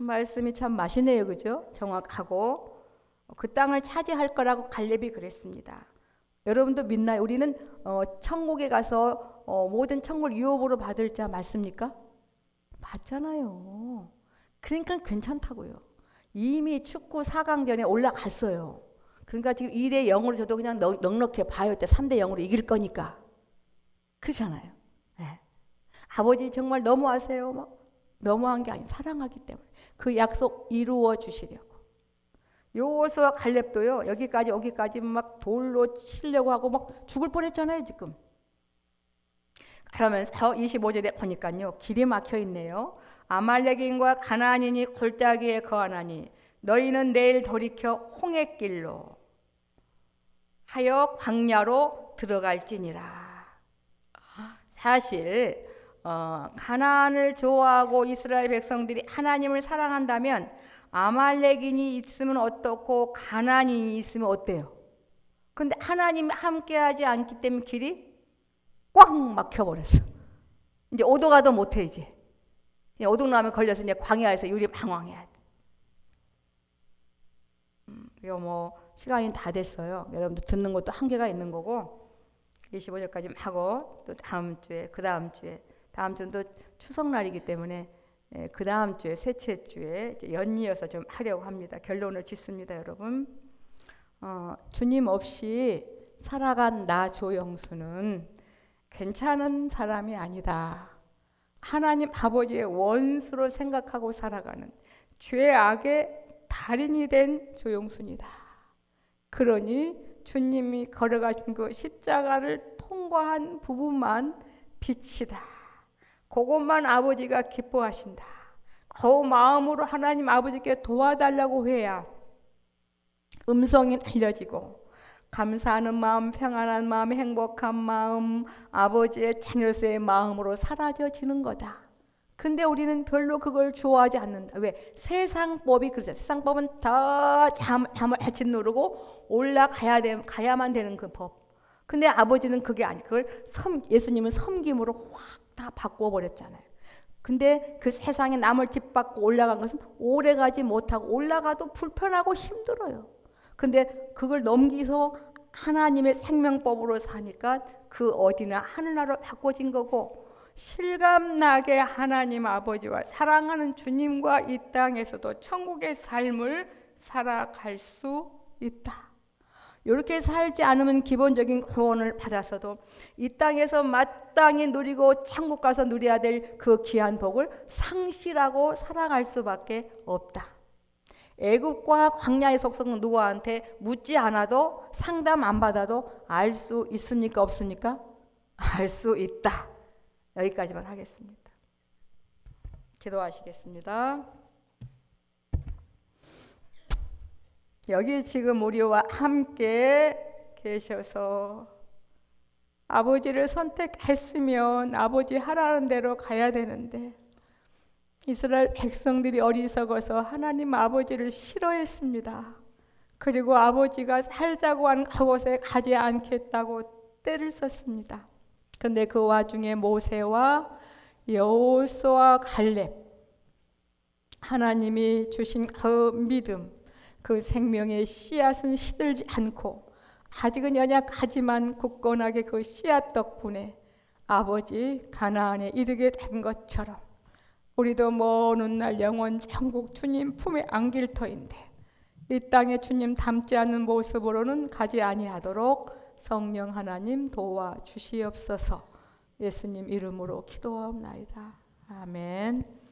말씀이 참 맛이네요. 그죠? 정확하고 그 땅을 차지할 거라고 갈렙이 그랬습니다. 여러분도 믿나요? 우리는 천국에 가서 모든 천국을 유업으로 받을 자 맞습니까? 맞잖아요. 그러니까 괜찮다고요. 이미 축구 4강전에 올라갔어요. 그러니까 지금 2대 0으로 저도 그냥 넉넉해 봐요. 3대 0으로 이길 거니까. 그렇잖아요. 네. 아버지 정말 너무하세요. 막 너무한 게 아니고 사랑하기 때문에 그 약속 이루어 주시려고. 여호수아와 갈렙도요. 여기까지 막 돌로 치려고 하고 막 죽을 뻔했잖아요 지금. 그러면서 25절에 보니까요. 길이 막혀 있네요. 아말렉인과 가나안인이 골짜기에 거하나니 너희는 내일 돌이켜 홍해길로 하여 광야로 들어갈지니라. 사실 가나안을 좋아하고 이스라엘 백성들이 하나님을 사랑한다면 아말렉인이 있으면 어떻고 가나안인이 있으면 어때요? 근데 하나님이 함께하지 않기 때문에 길이 꽉 막혀버렸어. 이제 오도 가도 못해 이제. 오동나무에 걸려서 이제 광야에서 유리방황해야 돼. 이거 뭐 시간이 다 됐어요. 여러분들 듣는 것도 한계가 있는 거고 25절까지 하고 또 다음 주에 다음 주는 또 추석날이기 때문에 그 다음 주에 셋째 주에 연이어서 좀 하려고 합니다. 결론을 짓습니다, 여러분. 주님 없이 살아간 나 조영수는 괜찮은 사람이 아니다. 하나님 아버지의 원수로 생각하고 살아가는 죄악의 달인이 된 조영순이다. 그러니 주님이 걸어가신 그 십자가를 통과한 부분만 빛이다. 그것만 아버지가 기뻐하신다. 그 마음으로 하나님 아버지께 도와달라고 해야 음성이 들려지고 감사하는 마음, 평안한 마음, 행복한 마음, 아버지의 자녀로서의 마음으로 사라져지는 거다. 근데 우리는 별로 그걸 좋아하지 않는다. 왜? 세상법이 그러잖아요. 세상법은 다 잠을 짓누르고 가야만 되는 그 법. 근데 아버지는 그게 아니. 그걸 예수님은 섬김으로 확 다 바꾸어 버렸잖아요. 근데 그 세상에 남을 짓밟고 올라간 것은 오래 가지 못하고 올라가도 불편하고 힘들어요. 근데 그걸 넘기서 하나님의 생명법으로 사니까 그 어디나 하늘나라로 바꿔진 거고 실감나게 하나님 아버지와 사랑하는 주님과 이 땅에서도 천국의 삶을 살아갈 수 있다. 이렇게 살지 않으면 기본적인 구원을 받았어도 이 땅에서 마땅히 누리고 천국 가서 누려야 될 그 귀한 복을 상실하고 살아갈 수밖에 없다. 애굽과 광야의 속성은 누구한테 묻지 않아도 상담 안 받아도 알 수 있습니까? 없습니까? 알 수 있다. 여기까지만 하겠습니다. 기도하시겠습니다. 여기 지금 우리와 함께 계셔서 아버지를 선택했으면 아버지 하라는 대로 가야 되는데 이스라엘 백성들이 어리석어서 하나님 아버지를 싫어했습니다. 그리고 아버지가 살자고 한 그곳에 가지 않겠다고 떼를 썼습니다. 그런데 그 와중에 모세와 여호수아와 갈렙, 하나님이 주신 그 믿음, 그 생명의 씨앗은 시들지 않고 아직은 연약하지만 굳건하게 그 씨앗 덕분에 아버지 가나안에 이르게 된 것처럼 우리도 먼 훗날 영원 천국 주님 품에 안길 터인데 이 땅에 주님 닮지 않는 모습으로는 가지 아니하도록 성령 하나님 도와주시옵소서. 예수님 이름으로 기도하옵나이다. 아멘.